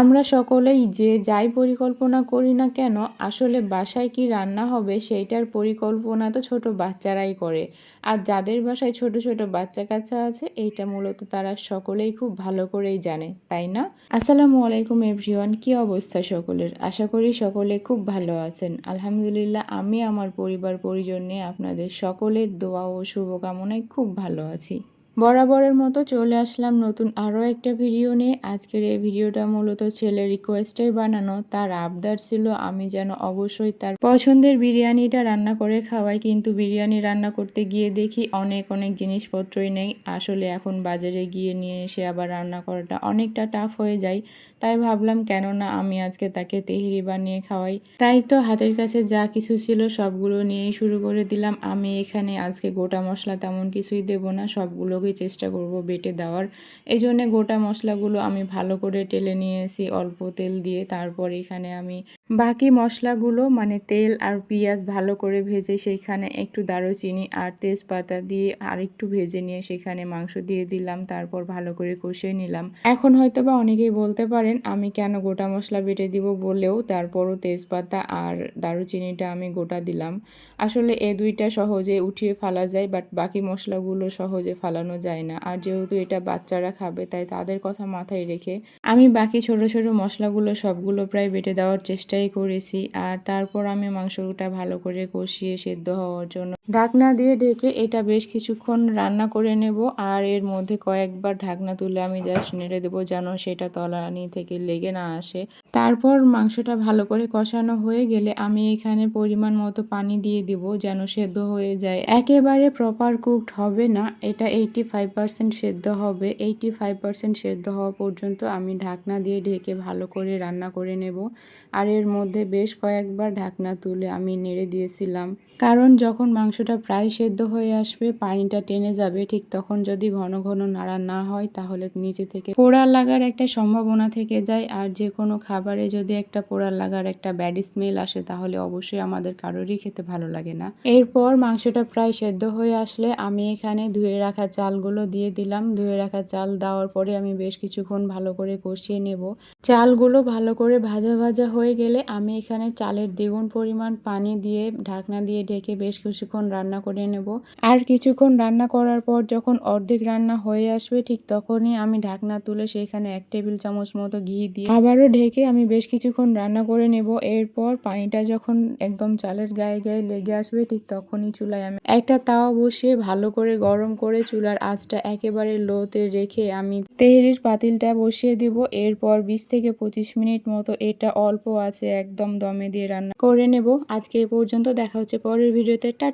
আমরা সকলেই যে যাই পরিকল্পনা করি না কেন আসলে বাসায় কি রান্না হবে সেইটার পরিকল্পনা তো ছোট বাচ্চারাই করে। আর যাদের বাসায় ছোট ছোট বাচ্চা কাচ্চা আছে এইটা মূলত তারা সকলেই খুব ভালো করেই জানে, তাই না? আসসালামু আলাইকুম এভরিওয়ান, কি অবস্থা সকলের? আশা করি সকলে খুব ভালো আছেন। আলহামদুলিল্লাহ আমি আমার পরিবার পরিজন নিয়ে আপনাদের সকলের দোয়া ও শুভকামনায় খুব ভালো আছি। বরাবরের মতো চলে আসলাম নতুন আরও একটা ভিডিও নিয়ে। আজকের এই ভিডিওটা মূলত ছেলের রিকোয়েস্টে বানানো। তার আবদার ছিল আমি যেন অবশ্যই তার পছন্দের বিরিয়ানিটা রান্না করে খাওয়াই, কিন্তু বিরিয়ানি রান্না করতে গিয়ে দেখি অনেক অনেক জিনিসপত্রই নেই। আসলে এখন বাজারে গিয়ে নিয়ে এসে আবার রান্না করাটা অনেকটা টাফ হয়ে যায়। তাই ভাবলাম কেন না আমি আজকে তাকে তেহেরি বানিয়ে খাওয়াই। তাই তো হাতের কাছে যা কিছু ছিল সবগুলো নিয়েই শুরু করে দিলাম। আমি এখানে আজকে গোটা মশলা তেমন কিছুই দেব না, সবগুলোকেই চেষ্টা করব বেটে দেওয়ার। এই জন্যে গোটা মশলাগুলো আমি ভালো করে টেলে নিয়েছি অল্প তেল দিয়ে। তারপর এখানে আমি বাকি মশলাগুলো মানে তেল আর পেঁয়াজ ভালো করে ভেজে সেখানে একটু দারুচিনি আর তেজপাতা দিয়ে আর একটু ভেজে নিয়ে সেখানে মাংস দিয়ে দিলাম। তারপর ভালো করে কষিয়ে নিলাম। এখন হয়তো বা অনেকেই বলতে পারেন আমি কেন গোটা মশলা বেটে দিব বলেও তারপরও তেজপাতা আর দারুচিনিটা আমি গোটা দিলাম। আসলে এ দুইটা সহজে উঠিয়ে ফেলা যায়, বাট বাকি মশলাগুলো সহজে ফালানো যায় না। আর যেহেতু এটা বাচ্চারা খাবে তাই তাদের কথা মাথায় রেখে আমি বাকি ছোট ছোট মশলাগুলো সবগুলো প্রায় বেটে দেওয়ার চেষ্টাই করেছি। আর তারপর আমি মাংসটা ভালো করে কষিয়ে সেদ্ধ হওয়ার জন্য ঢাকনা দিয়ে ঢেকে এটা বেশ কিছুক্ষণ রান্না করে নেব। আর এর মধ্যে কয়েকবার ঢাকনা তুলে আমি জাস্ট নেড়ে দেবো যেন সেটা তলানি থেকে লেগে না আসে। তারপর মাংসটা ভালো করে কষানো হয়ে গেলে আমি এখানে পরিমাণ মতো পানি দিয়ে দিব যেন সেদ্ধ হয়ে যায়। একেবারে প্রপার কুকড হবে না, এটা 85% সেদ্ধ হবে। 85% সেদ্ধ হওয়া পর্যন্ত আমি ঢাকনা দিয়ে ঢেকে ভালো করে রান্না করে নেব। আর এর মধ্যে বেশ কয়েকবার ঢাকনা তুলে আমি নেড়ে দিয়েছিলাম, কারণ যখন মাংসটা প্রায় সেদ্ধ হয়ে আসবে পানিটা টেনে যাবে, ঠিক তখন যদি ঘন ঘন নাড়া না হয় তাহলে নিচে থেকে পোড়া লাগার একটা সম্ভাবনা থেকে যায়। আর যে কোনো খাবারে যদি একটা পোড়া লাগার একটা ব্যাড স্মেল আসে তাহলে অবশ্যই আমাদের কারোরই খেতে ভালো লাগে না। এরপর মাংসটা প্রায় সেদ্ধ হয়ে আসলে আমি এখানে ধুয়ে রাখা চালগুলো দিয়ে দিলাম। ধুয়ে রাখা চাল দেওয়ার পরে আমি বেশ কিছুক্ষণ ভালো করে কষিয়ে নেব। চালগুলো ভালো করে ভাজা ভাজা হয়ে গেলে আমি এখানে চালের দ্বিগুণ পরিমাণ পানি দিয়ে ঢাকনা দিয়ে ঢেকে বেশ কিছুক্ষণ রান্না করে নেব। আর কিছুক্ষণ রান্না করার পর যখন অর্ধেক রান্না হয়ে আসবে ঠিক তখনই আমি ঢাকনা তুলে সেখানে 1 টেবিল চামচ মতো ঘি দিয়ে আবারও ঢেকে আমি বেশ কিছুক্ষণ রান্না করে নেব। এরপর পানিটা যখন একদম চালের গায়ে গায়ে লেগে আসবে ঠিক তখনই চুলায় আমি একটা তাওয়া বসিয়ে ভালো করে গরম করে চুলার আঁচটা একেবারে লোতে রেখে আমি তেহেরির পাতিলটা বসিয়ে দিব। এরপর 20 থেকে 25 মিনিট মতো এটা অল্প আছে একদম দমে দিয়ে রান্না করে নেব। আজকে এ পর্যন্ত, দেখা হচ্ছে পরের ভিডিওতে। টাটা।